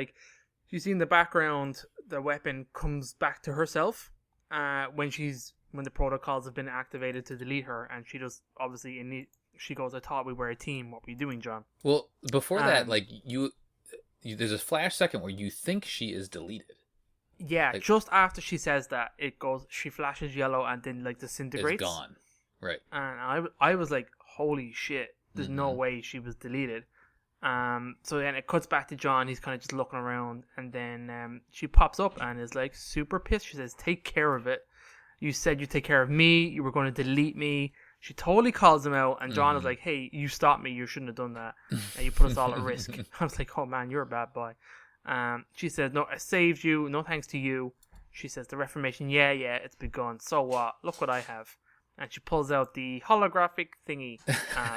you see in the background, the weapon comes back to herself. When the protocols have been activated to delete her, and she just obviously she goes, "I thought we were a team. What were you doing, John?" Well, before that, you there's a flash second where you think she is deleted. Yeah, just after she says that, it goes. She flashes yellow and then disintegrates. It's gone, right? And I was like, "Holy shit! There's no way she was deleted." So then it cuts back to John. He's kind of just looking around, and then she pops up and is super pissed. She says, "Take care of it. You said you'd take care of me. You were going to delete me." She totally calls him out, and John is like, "Hey, you stopped me. You shouldn't have done that. And you put us all at risk." I was like, "Oh man, you're a bad boy." She says, "No, I saved you. No thanks to you." She says, "The Reformation, yeah, it's begun. So what? Look what I have." And she pulls out the holographic thingy.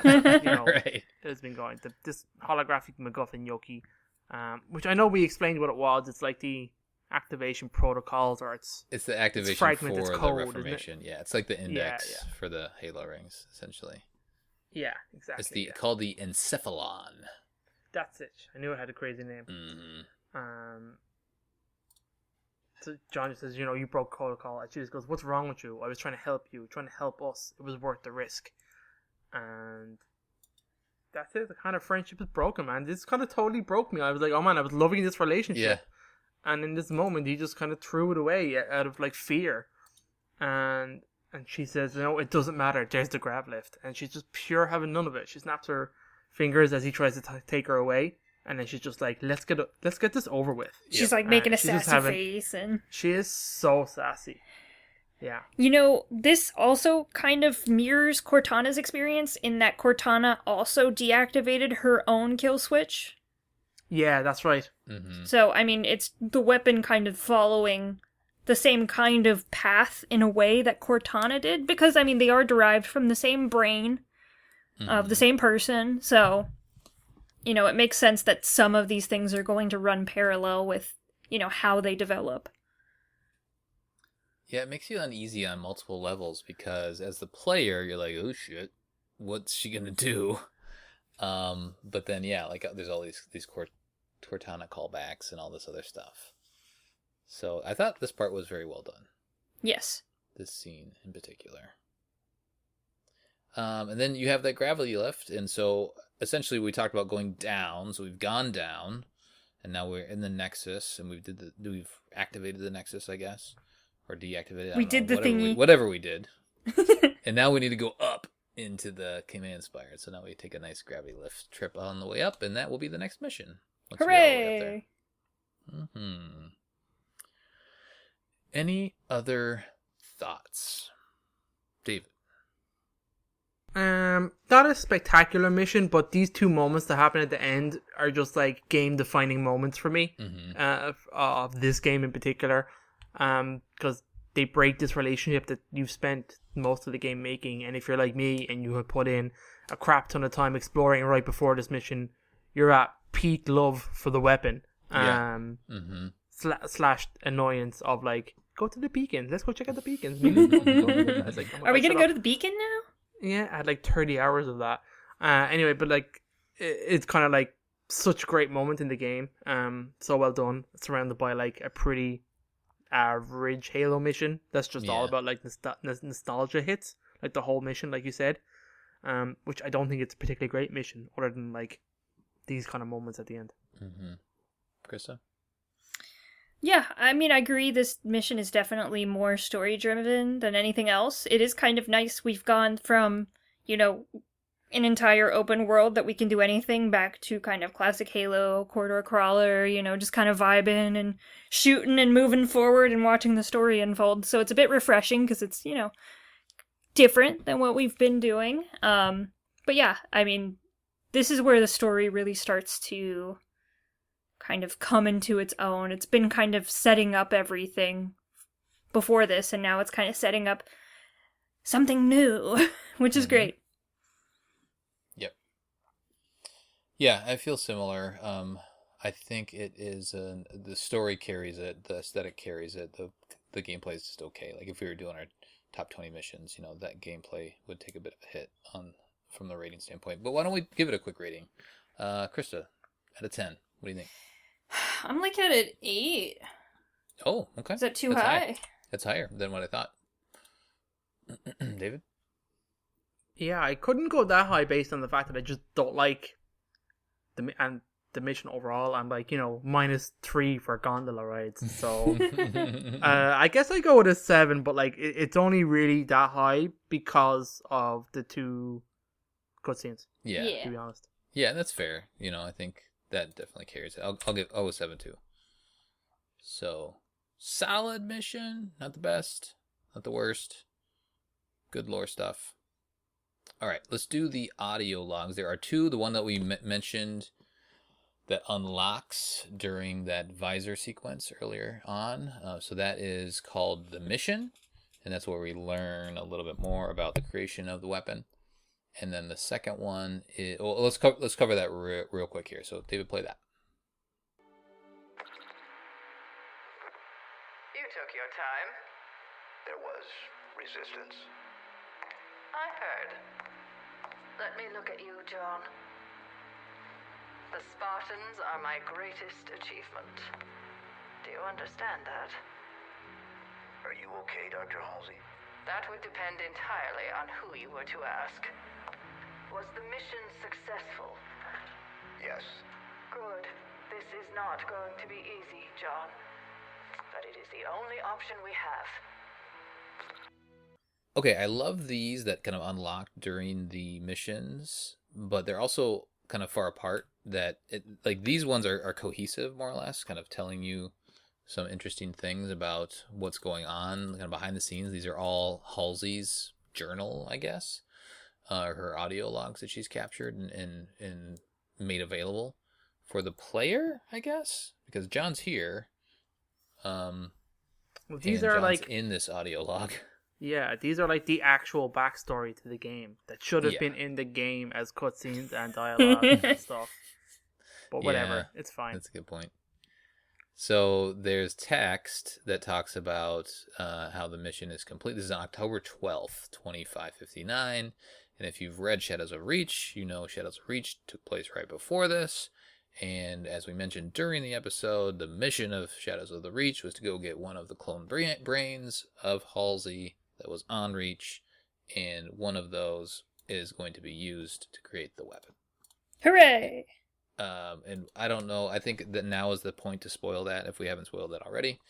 Right. It's been going. This holographic MacGuffin Yoki, which I know we explained what it was. It's the activation protocols, or it's the activation for the Reformation. Yeah, it's the index for the Halo rings, essentially. Yeah, exactly. It's called the Encephalon. That's it. I knew it had a crazy name. Mm-hmm. So John just says, you broke protocol. And she just goes, "What's wrong with you? I was trying to help you, trying to help us. It was worth the risk." And that's it. The kind of friendship is broken, man. This kind of totally broke me. I was like, oh man, I was loving this relationship. And in this moment, he just kind of threw it away out of like fear. And she says, "No, it doesn't matter. There's the grav lift." And she's just pure having none of it. She snaps her fingers as he tries to take her away. And then she's just like, let's get this over with. She's like making a sassy face. And she is so sassy. Yeah. You know, this also kind of mirrors Cortana's experience in that Cortana also deactivated her own kill switch. Yeah, that's right. Mm-hmm. So, I mean, it's the weapon kind of following the same kind of path in a way that Cortana did. Because, I mean, they are derived from the same brain of the same person. So, you know, it makes sense that some of these things are going to run parallel with, you know, how they develop. Yeah, it makes you uneasy on multiple levels because as the player, you're like, oh shit, what's she gonna do? But then, yeah, like there's all these Cortana callbacks and all this other stuff. So I thought this part was very well done. Yes. This scene in particular. And then you have that gravity lift, and so essentially we talked about going down, so we've gone down, and now we're in the Nexus, and we've activated the Nexus, I guess. Or deactivated. We did the thingy. Whatever we did. And now we need to go up into the Command Spire. So now we take a nice gravity lift trip on the way up, and that will be the next mission. Hooray! Mm-hmm. Any other thoughts? David? Not a spectacular mission, but these two moments that happen at the end are just like game-defining moments for me. Of this game in particular. Because they break this relationship that you've spent most of the game making, and if you're like me and you have put in a crap ton of time exploring right before this mission, you're at peak love for the weapon. Slash annoyance of like, go to the beacon, let's go check out the beacons. Are we gonna go to the beacon now? Yeah, I had like 30 hours of that. Anyway, but like it's kind of like such a great moment in the game. So well done. Surrounded by like a pretty average Halo mission that's just all about like nostalgia hits, like the whole mission, like you said, which I don't think it's a particularly great mission other than like these kind of moments at the end. Krista? Yeah, I mean, I agree this mission is definitely more story driven than anything else. It is kind of nice we've gone from, you know, an entire open world that we can do anything back to kind of classic Halo, corridor crawler, you know, just kind of vibing and shooting and moving forward and watching the story unfold. So it's a bit refreshing because it's, you know, different than what we've been doing. But yeah, I mean, this is where the story really starts to kind of come into its own. It's been kind of setting up everything before this, and now it's kind of setting up something new, which is great. Yeah, I feel similar. I think it is the story carries it, the aesthetic carries it, the gameplay is just okay. Like if we were doing our top 20 missions, you know, that gameplay would take a bit of a hit from the rating standpoint. But why don't we give it a quick rating? Krista, out of 10, what do you think? I'm like at an 8. Oh, okay. Is that too high? That's higher than what I thought. David? Yeah, I couldn't go that high based on the fact that I just don't like the mission overall. I'm like, you know, -3 for gondola rides. So I guess I go with a 7, but like it's only really that high because of the two cutscenes. Yeah. To be honest. Yeah, that's fair. You know, I think that definitely carries it. I'll go with 7 too. So solid mission, not the best, not the worst. Good lore stuff. All right, let's do the audio logs. There are 2. The one that we mentioned that unlocks during that visor sequence earlier on. So that is called The Mission, and that's where we learn a little bit more about the creation of the weapon. And then the second one is... Well, let's cover that real quick here. So, David, play that. You took your time. There was resistance. I heard. Let me look at you, John. The Spartans are my greatest achievement. Do you understand that? Are you okay, Dr. Halsey? That would depend entirely on who you were to ask. Was the mission successful? Yes. Good. This is not going to be easy, John. It is the only option we have. Okay, I love these that kind of unlock during the missions, but they're also kind of far apart. Like these ones are cohesive, more or less, kind of telling you some interesting things about what's going on kind of behind the scenes. These are all Halsey's journal, I guess, her audio logs that she's captured and made available for the player, I guess, because John's here. Well, these are John's like in this audio log. Yeah, these are like the actual backstory to the game that should have been in the game as cutscenes and dialogue and stuff. But whatever, Yeah, it's fine. That's a good point. So there's text that talks about how the mission is complete. This is on October 12th, 2559. And if you've read Shadows of Reach, you know Shadows of Reach took place right before this. And as we mentioned during the episode, the mission of Shadows of the Reach was to go get one of the clone brains of Halsey that was on Reach. And one of those is going to be used to create the weapon. Hooray! And I don't know. I think that now is the point to spoil that if we haven't spoiled that already.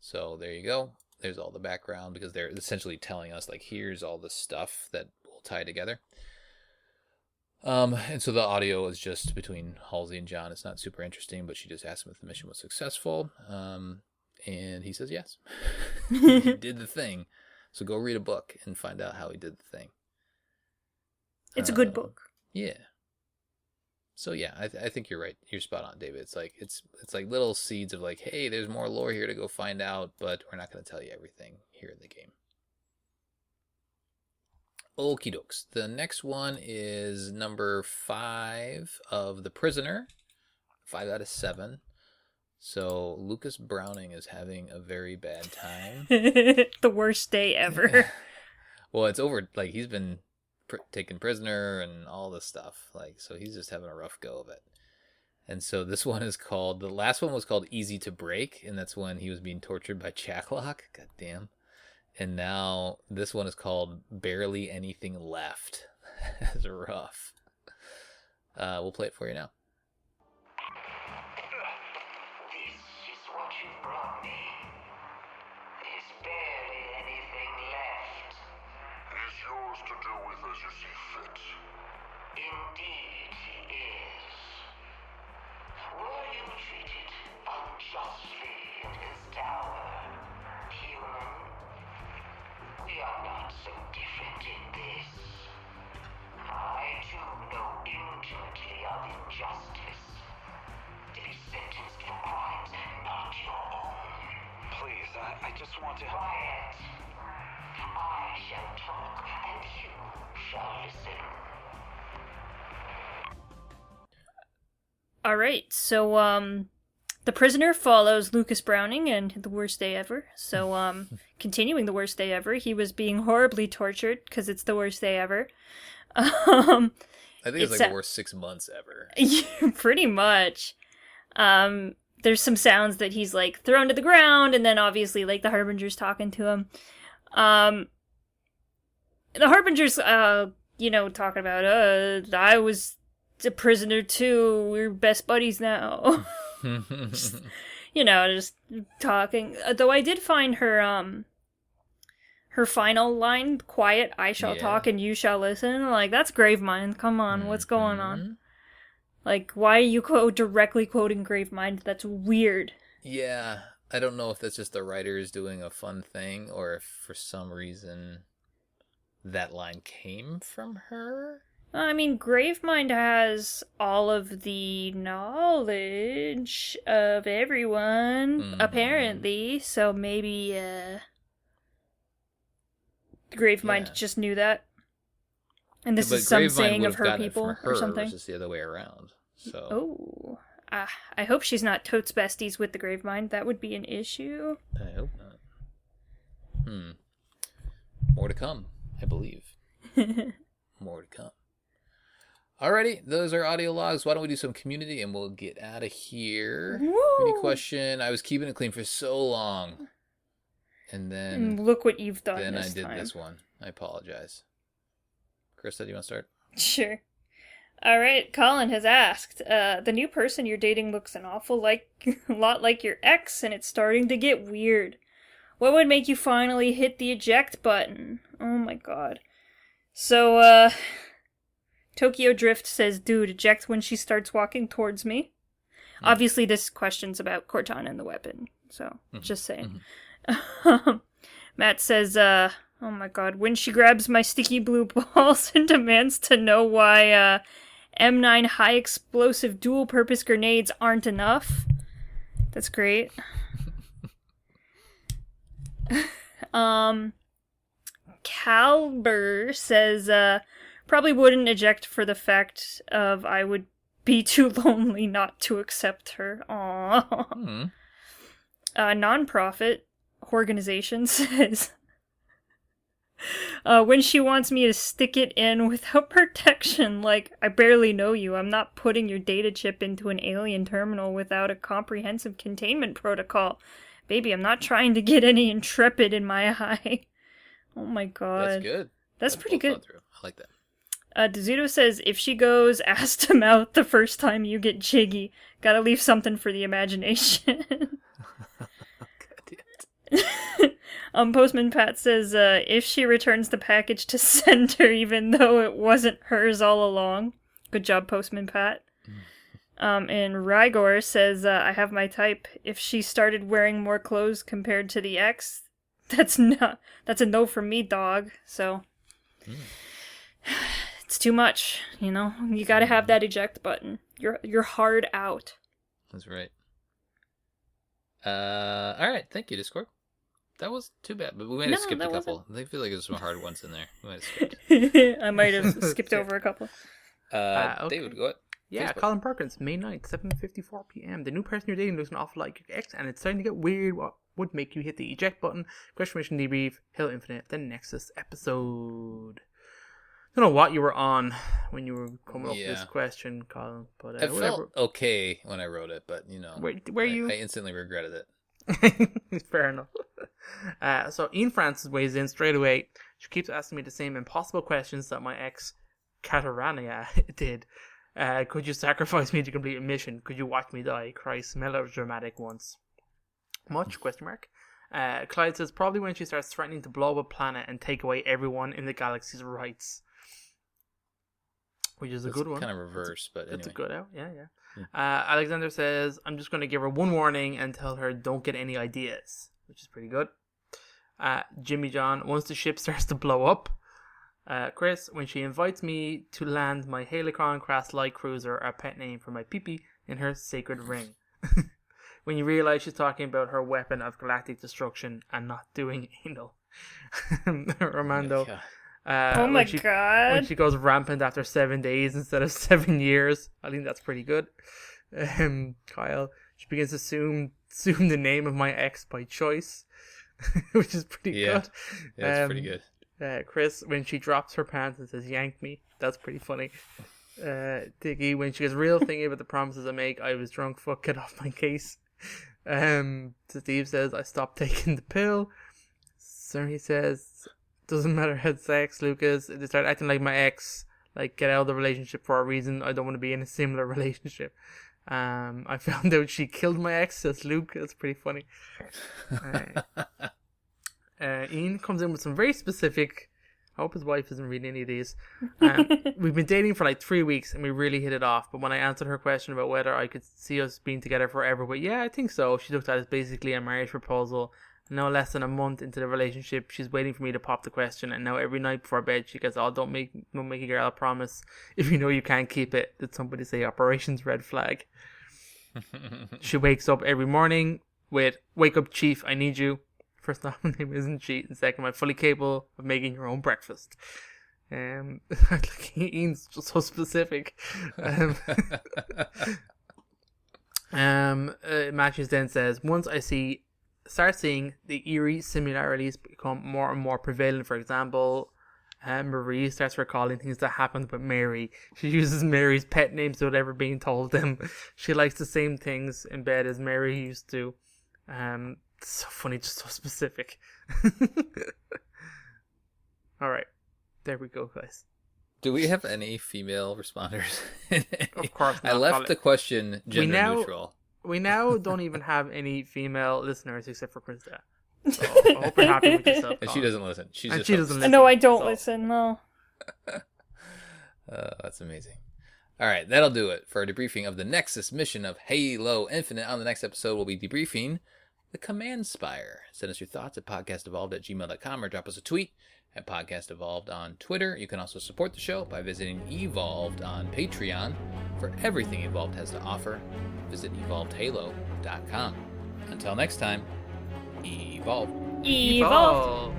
So there you go. There's all the background because they're essentially telling us like here's all the stuff that will tie together. And so the audio is just between Halsey and John. It's not super interesting, but she just asked him if the mission was successful. And he says yes. He did the thing. So go read a book and find out how he did the thing. It's a good book. Yeah. So yeah, I think you're right. You're spot on, David. It's like little seeds of like, hey, there's more lore here to go find out, but we're not going to tell you everything here in the game. Okie dokes. The next one is number 5 of The Prisoner. 5 out of 7. So Lucas Browning is having a very bad time. The worst day ever. Well, it's over. Like he's been taken prisoner and all this stuff. Like so, he's just having a rough go of it. And so this one is called. The last one was called Easy to Break, and that's when he was being tortured by Chaklock. God damn. And now this one is called Barely Anything Left. That's rough. We'll play it for you now. This is what you brought me. There's barely anything left. It is yours to do with as you see fit. Indeed, he is. Were you treated unjustly in his tower, human? We are not so different in this. I too know intimately of injustice. To be sentenced for crimes not your own. Please, I just want to... Quiet. I shall talk and you shall listen. All right, so The Prisoner follows Lucas Browning and the worst day ever. So continuing the worst day ever, he was being horribly tortured because it's the worst day ever. I think it's like the worst 6 months ever. Pretty much. There's some sounds that he's like thrown to the ground, and then obviously like the Harbinger's talking to him. The Harbinger's talking about I was a prisoner too, we're best buddies now. Just talking. Though I did find her final line, quiet, I shall talk and you shall listen. Like, that's Gravemind. Come on, what's going on? Like, why are you directly quoting Gravemind? That's weird. Yeah, I don't know if that's just the writers doing a fun thing, or if for some reason that line came from her. I mean, Gravemind has all of the knowledge of everyone, apparently, so maybe, Gravemind just knew that. And this is some Gravemind saying would of have gotten her it people from her or something. versus the other way around. So. Oh. I hope she's not totes besties with the Gravemind. That would be an issue. I hope not. More to come, I believe. More to come. Alrighty, those are audio logs. Why don't we do some community and we'll get out of here. Any question? I was keeping it clean for so long. And then... And look what you've done this time. This one. I apologize. Krista, do you want to start? Sure. All right, Colin has asked, the new person you're dating looks an awful lot like your ex, and it's starting to get weird. What would make you finally hit the eject button? Oh my god. So, Tokyo Drift says, dude, eject when she starts walking towards me. Obviously, this question's about Cortana and the weapon, so just saying. Matt says, oh my god, when she grabs my sticky blue balls and demands to know why M9 high explosive dual purpose grenades aren't enough. That's great. Calber says, probably wouldn't eject for the fact of I would be too lonely not to accept her. Aww. Non-profit organization says, when she wants me to stick it in without protection, like, I barely know you, I'm not putting your data chip into an alien terminal without a comprehensive containment protocol. Baby, I'm not trying to get any intrepid in my eye. Oh my god. That's good. That's pretty good. I like that. Dezuto says, if she goes ass to mouth the first time you get jiggy, gotta leave something for the imagination. Postman Pat says, if she returns the package to sender even though it wasn't hers all along. Good job, Postman Pat. And Rygor says, I have my type. If she started wearing more clothes compared to the ex, that's a no from me, dog. So, it's too much, you know? You gotta have that eject button. You're hard out. That's right. Alright, thank you, Discord. That was too bad, but we might have skipped a couple. I feel like there's some hard ones in there. We might have skipped. I might have skipped over a couple. Okay. David, go ahead. Yeah, Facebook. Colin Perkins, May 9th, 7:54 p.m. The new person you're dating looks an awful lot like your ex, and it's starting to get weird. What would make you hit the eject button? Question Mission Debrief, Halo Infinite, the Nexus episode. I don't know what you were on when you were coming up with this question, Colin, but it felt okay when I wrote it, but you know, where you? I instantly regretted it. Fair enough. So Ian Francis weighs in straight away. She keeps asking me the same impossible questions that my ex Katarania did. Could you sacrifice me to complete a mission? Could you watch me die? Christ, melodramatic once. Much? Question mark. Clyde says probably when she starts threatening to blow up a planet and take away everyone in the galaxy's rights. Which is a good one. Kind of reverse, but anyway. That's a good out. Yeah. Alexander says, I'm just going to give her one warning and tell her don't get any ideas. Which is pretty good. Jimmy John, once the ship starts to blow up. Chris, when she invites me to land my Helicon Crass Light Cruiser, a pet name for my peepee, in her sacred ring. When you realize she's talking about her weapon of galactic destruction and not doing anal. Romando. Oh my god. When she goes rampant after 7 days instead of 7 years. I think that's pretty good. Kyle, she begins to assume the name of my ex by choice. Which is pretty good. Yeah, it's pretty good. Chris, when she drops her pants and says, yank me. That's pretty funny. Diggy, when she gets real thinking about the promises I make, I was drunk, fuck, get off my case. Steve says, I stopped taking the pill. So he says, doesn't matter how sex, Lucas. They start acting like my ex. Like, get out of the relationship for a reason. I don't want to be in a similar relationship. I found out she killed my ex, says Luke. That's pretty funny. Ian comes in with some very specific. I hope his wife isn't reading any of these. We've been dating for like 3 weeks and we really hit it off. But when I answered her question about whether I could see us being together forever, but yeah, I think so. She looked at it as basically a marriage proposal. No less than a month into the relationship, she's waiting for me to pop the question, and now every night before bed she goes, "Oh, don't make a girl a promise if you know you can't keep it." Did somebody say Operations Red Flag? She wakes up every morning with, "Wake up, Chief, I need you." First off, my name isn't Chief, and second, I'm fully capable of making your own breakfast. Ian's just so specific. Matthews then says, once I start seeing the eerie similarities become more and more prevalent. For example, Marie starts recalling things that happened with Mary. She uses Mary's pet names without ever being told them. She likes the same things in bed as Mary used to. It's so funny, just so specific. Alright, there we go, guys. Do we have any female responders? Of course I not. left the question gender neutral. We now don't even have any female listeners except for Krista. So I hope you're happy with yourself. And she doesn't listen. She And just she hosts. doesn't listen. No, I don't So- listen. No. That's amazing. All right, that'll do it for our debriefing of the Nexus mission of Halo Infinite. On the next episode, we'll be debriefing the Command Spire. Send us your thoughts at podcastevolved@gmail.com or drop us a tweet at podcastevolved on Twitter. You can also support the show by visiting Evolved on Patreon. For everything Evolved has to offer, visit evolvedhalo.com. Until next time, evolve. Evolve.